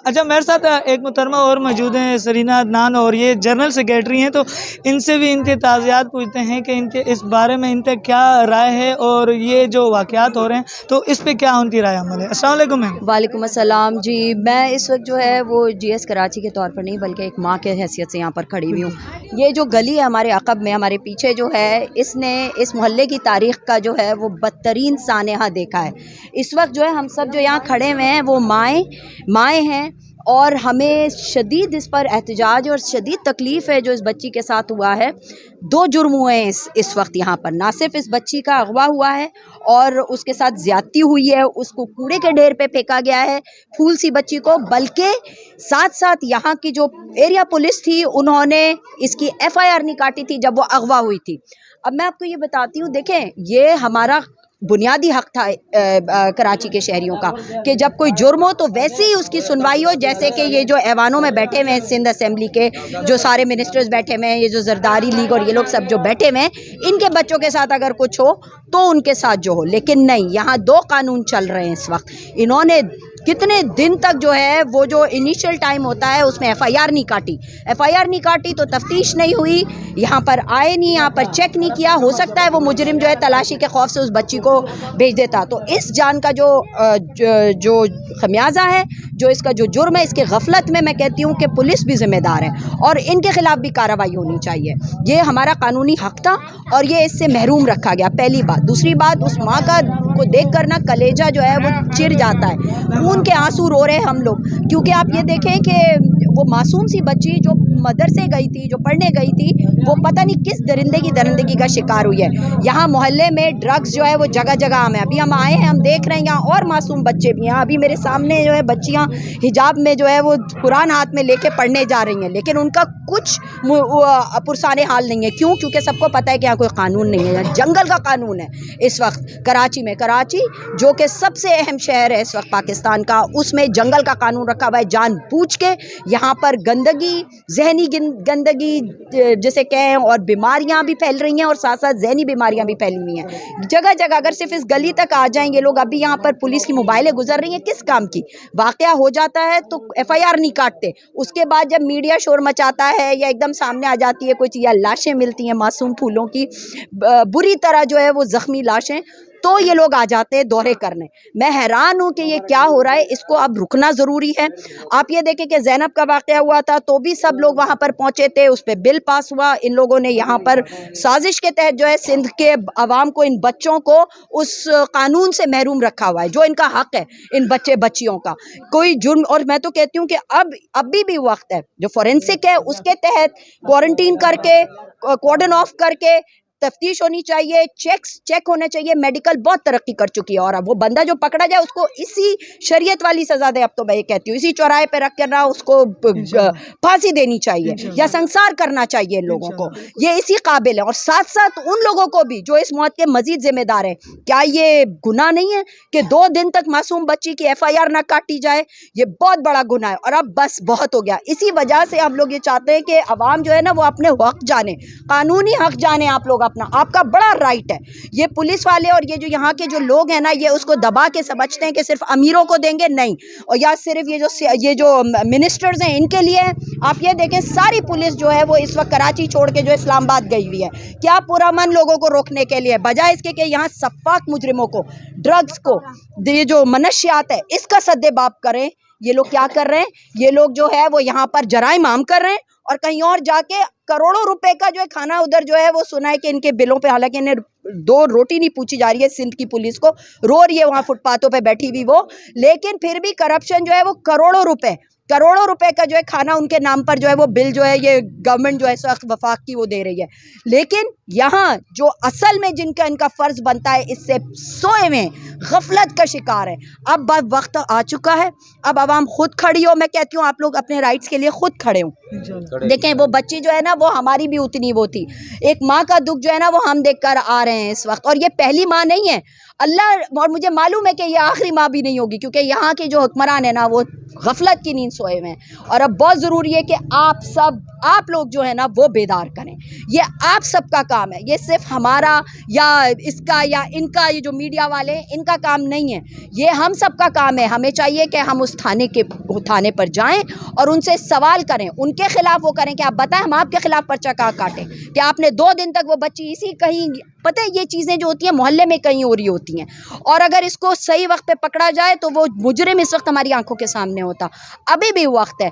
अच्छा, मेरे साथ एक मुहतरमा और मौजूद हैं, सरीना अदनान, और ये जनरल सेक्रेटरी हैं, तो इनसे भी इनके ताज़ियात पूछते हैं कि इनके इस बारे में इनका क्या राय है और ये जो वाक़यात हो रहे हैं तो इस पे क्या उनकी राय अमल है। अस्सलाम वालेकुम मैम। वालेकुम अस्सलाम जी। मैं इस वक्त जो है वो GS कराची के तौर पर नहीं बल्कि एक माँ के हैसियत से यहाँ पर खड़ी हुई हूँ। ये जो गली है हमारे अक़ब में, हमारे पीछे जो है, इसने इस मोहल्ले की तारीख़ का जो है वो बदतरीन सानेहा देखा है। इस वक्त जो है हम सब जो यहाँ खड़े हुए हैं वो माएँ हैं और हमें शदीद इस पर एहतजाज और शदीद तकलीफ़ है जो इस बच्ची के साथ हुआ है। 2 जुर्म हुए हैं इस वक्त यहाँ पर। ना सिर्फ इस बच्ची का अगवा हुआ है और उसके साथ ज़्यादती हुई है, उसको कूड़े के ढेर पे फेंका गया है फूल सी बच्ची को, बल्कि साथ साथ यहाँ की जो एरिया पुलिस थी उन्होंने इसकी FIR नहीं काटी थी जब वो अगवा हुई थी। अब मैं आपको ये बताती हूँ, देखें, ये हमारा बुनियादी हक था कराची के शहरियों का कि जब कोई जुर्म हो तो वैसे ही उसकी सुनवाई हो, जैसे कि ये जो ऐवानों में बैठे हुए हैं सिंध असेंबली के जो सारे मिनिस्टर्स बैठे हुए हैं, ये जो जरदारी लीग और ये लोग सब जो बैठे हुए हैं, इनके बच्चों के साथ अगर कुछ हो तो उनके साथ जो हो। लेकिन नहीं, यहाँ 2 कानून चल रहे हैं इस वक्त। इन्होंने कितने दिन तक जो है वो जो इनिशियल टाइम होता है उसमें FIR नहीं काटी तो तफ्तीश नहीं हुई, यहाँ पर आए नहीं, यहाँ पर चेक नहीं किया। हो सकता है वो मुजरिम जो है तलाशी के खौफ से उस बच्ची को भेज देता। तो इस जान का जो खमियाजा है, जो इसका जो जुर्म है, इसके गफलत में मैं कहती हूँ कि पुलिस भी जिम्मेदार है और इनके खिलाफ भी कार्रवाई होनी चाहिए। ये हमारा कानूनी हक था और ये इससे महरूम रखा गया, पहली बात। दूसरी बात, उस माँ का को देख कर ना कलेजा जो है वो चिर जाता है, खून के आंसू रो रहे हैं हम लोग, क्योंकि आप ये देखें कि वो मासूम सी बच्ची जो मदरसे गई थी, जो पढ़ने गई थी, वो पता नहीं किस दरिंदगी का शिकार हुई है। यहाँ मोहल्ले में ड्रग्स जो है वो जगह जगह आम है। अभी हम आए हैं, हम देख रहे हैं यहाँ और मासूम बच्चे भी हैं। अभी मेरे सामने जो है बच्चियाँ हिजाब में जो है वो कुरान हाथ में लेके पढ़ने जा रही हैं, लेकिन उनका कुछ पुरसाने हाल नहीं है। क्यों? क्योंकि सबको पता है कि यहाँ कोई कानून नहीं है, जंगल का कानून है इस वक्त कराची में। कराची जो कि सबसे अहम शहर है इस वक्त पाकिस्तान का, उसमें जंगल का कानून रखा हुआ है। जानबूझ के यहाँ पर गंदगी, जहनी गंदगी जिसे कहें, और बीमारियाँ भी फैल रही हैं और साथ साथ जहनी बीमारियाँ भी फैली हुई हैं जगह जगह। अगर सिर्फ इस गली तक आ जाएंगे लोग, अभी यहाँ पर पुलिस की मोबाइलें गुजर रही हैं, किस काम की? वाक़या हो जाता है तो FIR नहीं काटते, उसके बाद जब मीडिया शोर मचाता है या एकदम सामने आ जाती है कुछ, या लाशें मिलती हैं मासूम फूलों की, बुरी तरह जो है वो ज़ख्मी लाशें, तो ये लोग आ जाते हैं दौरे करने। मैं हैरान हूँ कि ये क्या हो रहा है, इसको अब रुकना ज़रूरी है। आप ये देखें कि ज़ैनब का वाक़या हुआ था तो भी सब लोग वहाँ पर पहुँचे थे, उस पर बिल पास हुआ। इन लोगों ने यहाँ पर साजिश के तहत जो है सिंध के अवाम को, इन बच्चों को उस कानून से महरूम रखा हुआ है जो इनका हक़ है, इन बच्चे बच्चियों का कोई जुर्म। और मैं तो कहती हूँ कि अभी भी वक्त है, जो फोरेंसिक है उसके तहत क्वारंटीन करके, कॉर्डन ऑफ करके तफ्तीश होनी चाहिए, चेक होने चाहिए। मेडिकल बहुत तरक्की कर चुकी है और अब वो बंदा जो पकड़ा जाए उसको इसी शरीयत वाली सज़ा दे। अब तो मैं ये कहती हूँ इसी चौराहे पे रख कर ना उसको फांसी देनी चाहिए या संसार करना चाहिए इन लोगों को, ये इसी काबिल है। और साथ साथ उन लोगों को भी जो इस मौत के मजीद जिम्मेदार हैं। क्या ये गुनाह नहीं है कि 2 दिन तक मासूम बच्ची की FIR ना काटी जाए? ये बहुत बड़ा गुनाह है और अब बस बहुत हो गया। इसी वजह से हम लोग ये चाहते हैं कि अवाम जो है ना वो अपने हक जाने, कानूनी हक जाने। आप लोग अपना, आपका बड़ा राइट है। ये पुलिस वाले और ये जो यहाँ के जो लोग हैं ना, ये उसको दबा के समझते हैं कि सिर्फ अमीरों को देंगे, नहीं, और या सिर्फ ये जो मिनिस्टर्स हैं इनके लिए। आप ये देखें सारी पुलिस जो है वो इस वक्त कराची छोड़ के जो इस्लामाबाद गई हुई है, क्या पुरअमन लोगों को रोकने के लिए, बजाय इसके कि यहाँ सफाक मुजरिमों को, ड्रग्स को, ये जो मनशियात है इसका सद्देबाब करें। ये लोग क्या कर रहे हैं? ये लोग जो है वो यहाँ पर जराइम आम कर रहे हैं और कहीं और जाके करोड़ों रुपए का जो है खाना उधर जो है वो सुना है कि इनके बिलों पे, हालांकि इन्हें 2 रोटी नहीं पूछी जा रही है। सिंध की पुलिस को रो रही है वहाँ फुटपाथों पे बैठी हुई वो, लेकिन फिर भी करप्शन जो है वो करोड़ों रुपए का जो है खाना उनके नाम पर जो है वो बिल जो है ये गवर्नमेंट जो है सख्त वफाक की वो दे रही है। लेकिन यहाँ जो असल में जिनका इनका फ़र्ज़ बनता है इससे सोए में गफलत का शिकार है। अब वक्त आ चुका है, अब आवाम खुद खड़ी हो। मैं कहती हूँ आप लोग अपने राइट्स के लिए खुद खड़े हो। देखें वो बच्ची जो है ना वो हमारी भी उतनी वो थी, एक माँ का दुख जो है ना वो हम देख कर आ रहे हैं इस वक्त। और ये पहली माँ नहीं है, अल्लाह, और मुझे मालूम है कि ये आखिरी माह भी नहीं होगी, क्योंकि यहाँ के जो हुक्मरान है ना वो गफलत की नींद सोए हुए हैं। और अब बहुत ज़रूरी है कि आप लोग जो है ना वो बेदार करें। ये आप सबका काम है, ये सिर्फ हमारा या इसका या इनका, ये जो मीडिया वाले हैं इनका काम नहीं है, ये हम सबका काम है। हमें चाहिए कि हम उस थाने पर जाएं और उनसे सवाल करें, उनके खिलाफ वो करें कि आप बताएं, हम आपके खिलाफ पर्चा कहाँ काटें कि आपने 2 दिन तक वो बच्ची इसी कहीं, पता है ये चीज़ें जो होती हैं मोहल्ले में कहीं हो रही होती हैं, और अगर इसको सही वक्त पे पकड़ा जाए तो वो मुजरिम इस वक्त हमारी आंखों के सामने होता। अभी भी वक्त है,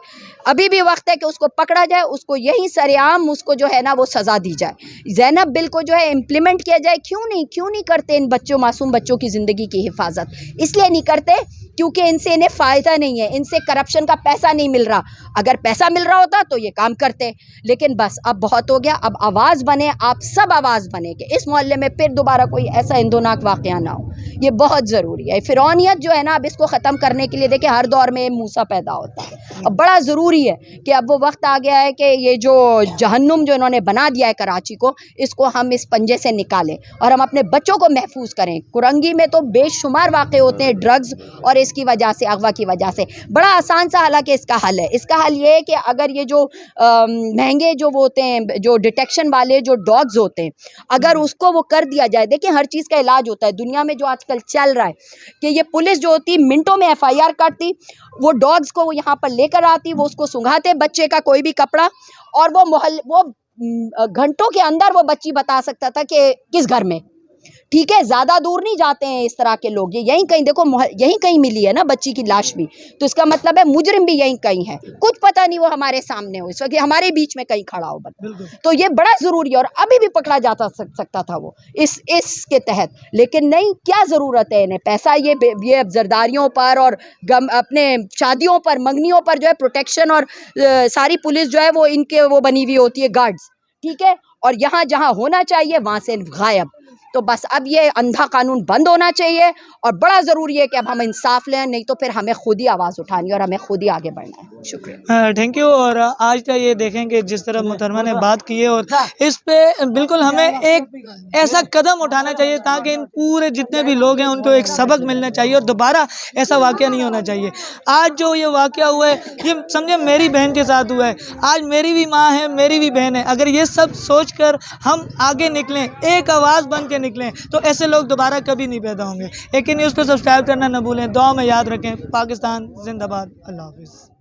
अभी भी वक्त है कि उसको पकड़ा जाए, उसको यहीं सरेआम उसको जो है ना वो सज़ा दी जाए। ज़ैनब बिल को जो है इम्प्लीमेंट किया जाए। क्यों नहीं करते इन बच्चों, मासूम बच्चों की ज़िंदगी की हिफाजत? इसलिए नहीं करते क्योंकि इन्हें फ़ायदा नहीं है, इनसे करप्शन का पैसा नहीं मिल रहा। अगर पैसा मिल रहा होता तो ये काम करते, लेकिन बस अब बहुत हो गया। अब आवाज़ बने, आप सब आवाज़ बने कि इस मोहल्ले में फिर दोबारा कोई ऐसा हिंदुनाक वाक़या ना हो। ये बहुत ज़रूरी है। फ़िरौनियत जो है ना, अब इसको ख़त्म करने के लिए देखिए हर दौर में मूसा पैदा होता है। अब बड़ा ज़रूरी है कि अब वो वक्त आ गया है कि ये जो जहन्नुम जो इन्होंने बना दिया है कराची को, इसको हम इस पंजे से निकालें और हम अपने बच्चों को महफूज करें। कुरंगी में तो बेशुमार वाक़े होते हैं ड्रग्स और इसकी वजह से, अगवा की वजह से। बड़ा आसान सा हालांकि इसका हल है। इसका हल ये है कि अगर ये जो महंगे जो वो होते हैं, जो डिटेक्शन वाले जो डॉग्स होते हैं, अगर उसको वो कर दिया जाए। देखिए हर चीज़ का इलाज होता है दुनिया में। जो आजकल चल रहा है कि ये पुलिस जो होती मिनटों में FIR करती, वो डॉग्स को वो यहाँ पर लेकर आती, वो उसको सुंघाते बच्चे का कोई भी कपड़ा, और वो घंटों के अंदर वो बच्ची बता सकता था कि किस घर में। ठीक है, ज़्यादा दूर नहीं जाते हैं इस तरह के लोग। ये यहीं कहीं देखो, यहीं कहीं मिली है ना बच्ची की लाश भी, तो इसका मतलब है मुजरिम भी यहीं कहीं है। कुछ पता नहीं वो हमारे सामने हो, इस वक्त हमारे बीच में कहीं खड़ा हो बता। तो ये बड़ा ज़रूरी है और अभी भी पकड़ा जाता सकता था वो इसके तहत, लेकिन नहीं। क्या ज़रूरत है इन्हें पैसा, ये जरदारियों पर और अपने शादियों पर, मंगनियों पर जो है प्रोटेक्शन, और सारी पुलिस जो है वो इनके वो बनी हुई होती है गार्ड्स। ठीक है, और यहाँ जहाँ होना चाहिए वहाँ से गायब। तो बस अब ये अंधा कानून बंद होना चाहिए और बड़ा ज़रूरी है कि अब हम इंसाफ लें, नहीं तो फिर हमें खुद ही आवाज़ उठानी और हमें खुद ही आगे बढ़ना है। शुक्रिया, थैंक यू। और आज का ये देखेंगे जिस तरह मोहतरमा ने बात की है, और इस पे बिल्कुल हमें एक ऐसा कदम उठाना चाहिए ताकि इन पूरे जितने भी लोग हैं उनको एक सबक मिलना चाहिए और दोबारा ऐसा वाक़या नहीं होना चाहिए। आज जो ये वाक़या हुआ है, ये समझे मेरी बहन के साथ हुआ है। आज मेरी भी माँ है, मेरी भी बहन है। अगर ये सब सोच कर हम आगे निकलें, एक आवाज़ बन के निकलें, तो ऐसे लोग दोबारा कभी नहीं पैदा होंगे। एक न्यूज़ को सब्सक्राइब करना न भूलें। दुआ में याद रखें। पाकिस्तान जिंदाबाद। अल्लाह हाफिज़।